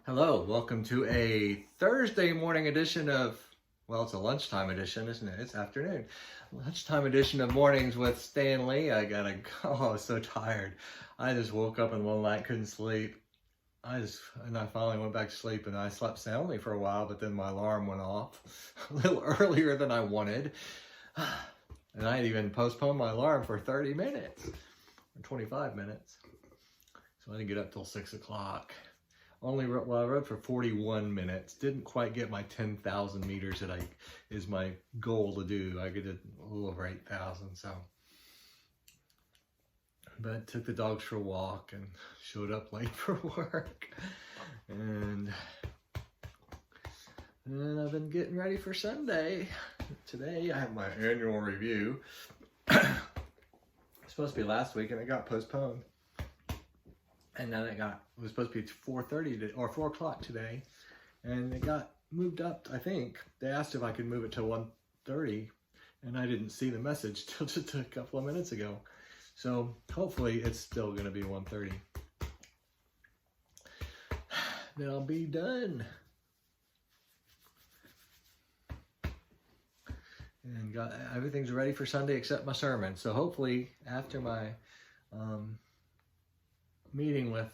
Hello, welcome to a Thursday morning edition of, well, it's a lunchtime edition, isn't it? It's afternoon. Lunchtime edition of Mornings with Stanley. I was so tired. I just woke up in one night, couldn't sleep. And I finally went back to sleep and I slept soundly for a while, but then my alarm went off a little earlier than I wanted. And I had even postponed my alarm for 30 minutes, or 25 minutes. So I didn't get up till 6 o'clock. I rode for 41 minutes. Didn't quite get my 10,000 meters that is my goal to do. I did a little over 8,000. But took the dogs for a walk and showed up late for work. And I've been getting ready for Sunday. Today I have my annual review. It was supposed to be last week and it got postponed. And then it was supposed to be 4:30 or 4 o'clock today, and it got moved up. I think they asked if I could move it to 1:30, and I didn't see the message till just a couple of minutes ago. So hopefully it's still going to be 1:30. Then I'll be done. And everything's ready for Sunday except my sermon. So hopefully after my meeting with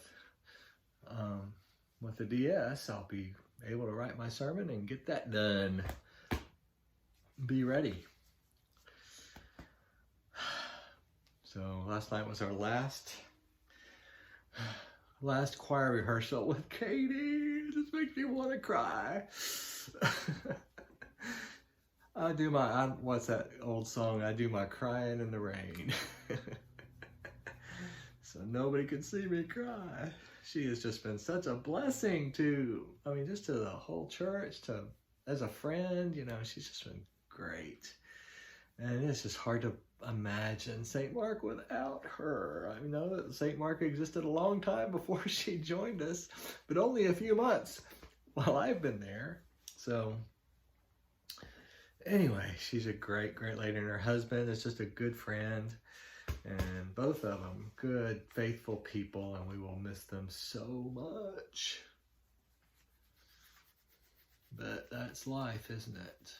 the DS, I'll be able to write my sermon and get that done. Be ready. So last night was our last choir rehearsal with Katie. It just makes me want to cry. What's that old song? I do my crying in the rain. So nobody could see me cry. She has just been such a blessing to the whole church, as a friend, she's just been great. And it's just hard to imagine St. Mark without her. I know that St. Mark existed a long time before she joined us, but only a few months while I've been there. So anyway, she's a great, great lady, and her husband is just a good friend. And both of them, good, faithful people, and we will miss them so much. But that's life, isn't it?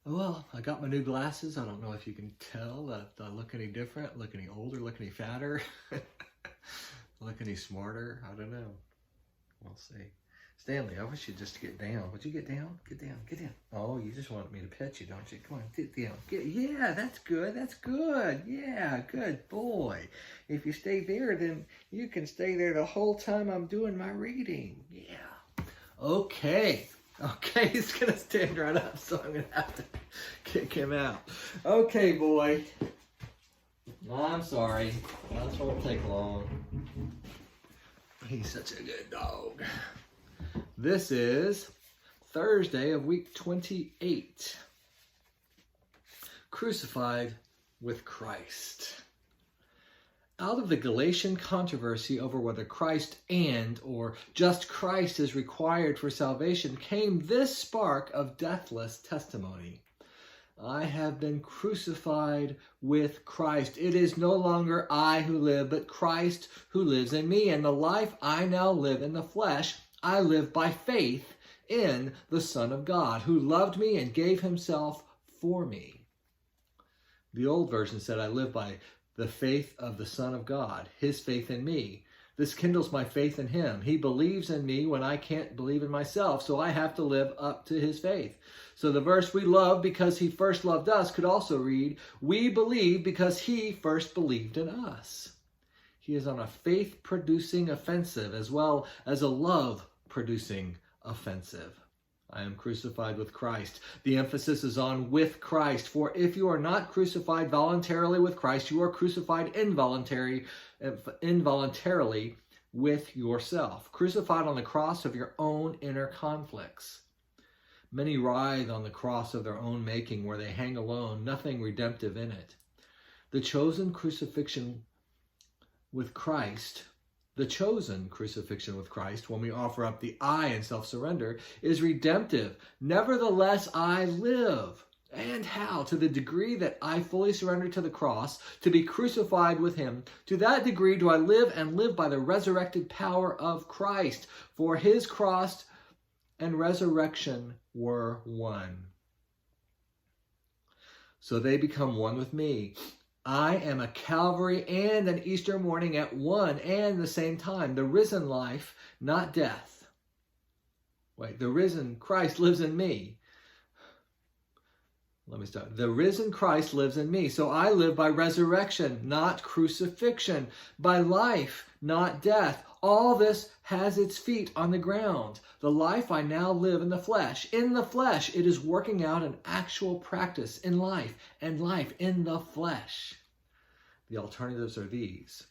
Well, I got my new glasses. I don't know if you can tell that I look any different, look any older, look any fatter, look any smarter. I don't know. We'll see. Stanley, I wish you'd just get down. Would you get down? Get down, get down. Oh, you just wanted me to pet you, don't you? Come on, get down. Yeah, that's good, that's good. Yeah, good boy. If you stay there, then you can stay there the whole time I'm doing my reading. Yeah. Okay, he's gonna stand right up, so I'm gonna have to kick him out. Okay, boy. I'm sorry. That won't take long. He's such a good dog. This is Thursday of week 28. Crucified with Christ. Out of the Galatian controversy over whether Christ or just Christ is required for salvation came this spark of deathless testimony. I have been crucified with Christ. It is no longer I who live, but Christ who lives in me. And the life I now live in the flesh, I live by faith in the Son of God, who loved me and gave himself for me. The old version said, I live by the faith of the Son of God, his faith in me. This kindles my faith in him. He believes in me when I can't believe in myself, so I have to live up to his faith. So the verse, we love because he first loved us, could also read, we believe because he first believed in us. He is on a faith-producing offensive as well as a love-producing offensive. I am crucified with Christ. The emphasis is on with Christ. For if you are not crucified voluntarily with Christ, you are crucified involuntarily with yourself. Crucified on the cross of your own inner conflicts. Many writhe on the cross of their own making, where they hang alone, nothing redemptive in it. The chosen crucifixion with Christ, when we offer up the I in self-surrender, is redemptive. Nevertheless, I live. And how? To the degree that I fully surrender to the cross, to be crucified with him, to that degree do I live and live by the resurrected power of Christ. For his cross and resurrection were one. So they become one with me. I am a Calvary and an Easter morning at one and the same time. The risen life, not death. Wait, the risen Christ lives in me. Let me start. The risen Christ lives in me. So I live by resurrection, not crucifixion. By life, not death. All this has its feet on the ground. The life I now live in the flesh. In the flesh, it is working out an actual practice in life, and life in the flesh. The alternatives are these.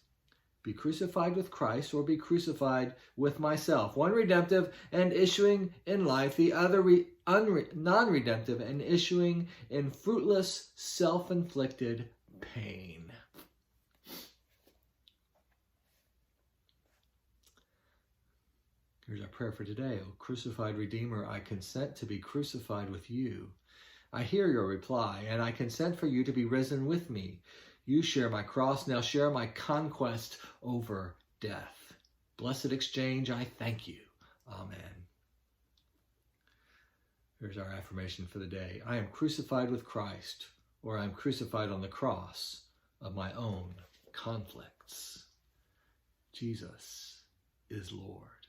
Be crucified with Christ or be crucified with myself. One redemptive and issuing in life, the other non-redemptive and issuing in fruitless, self-inflicted pain. Here's our prayer for today. O crucified Redeemer, I consent to be crucified with you. I hear your reply, and I consent for you to be risen with me. You share my cross, now share my conquest over death. Blessed exchange, I thank you. Amen. Here's our affirmation for the day. I am crucified with Christ, or I am crucified on the cross of my own conflicts. Jesus is Lord.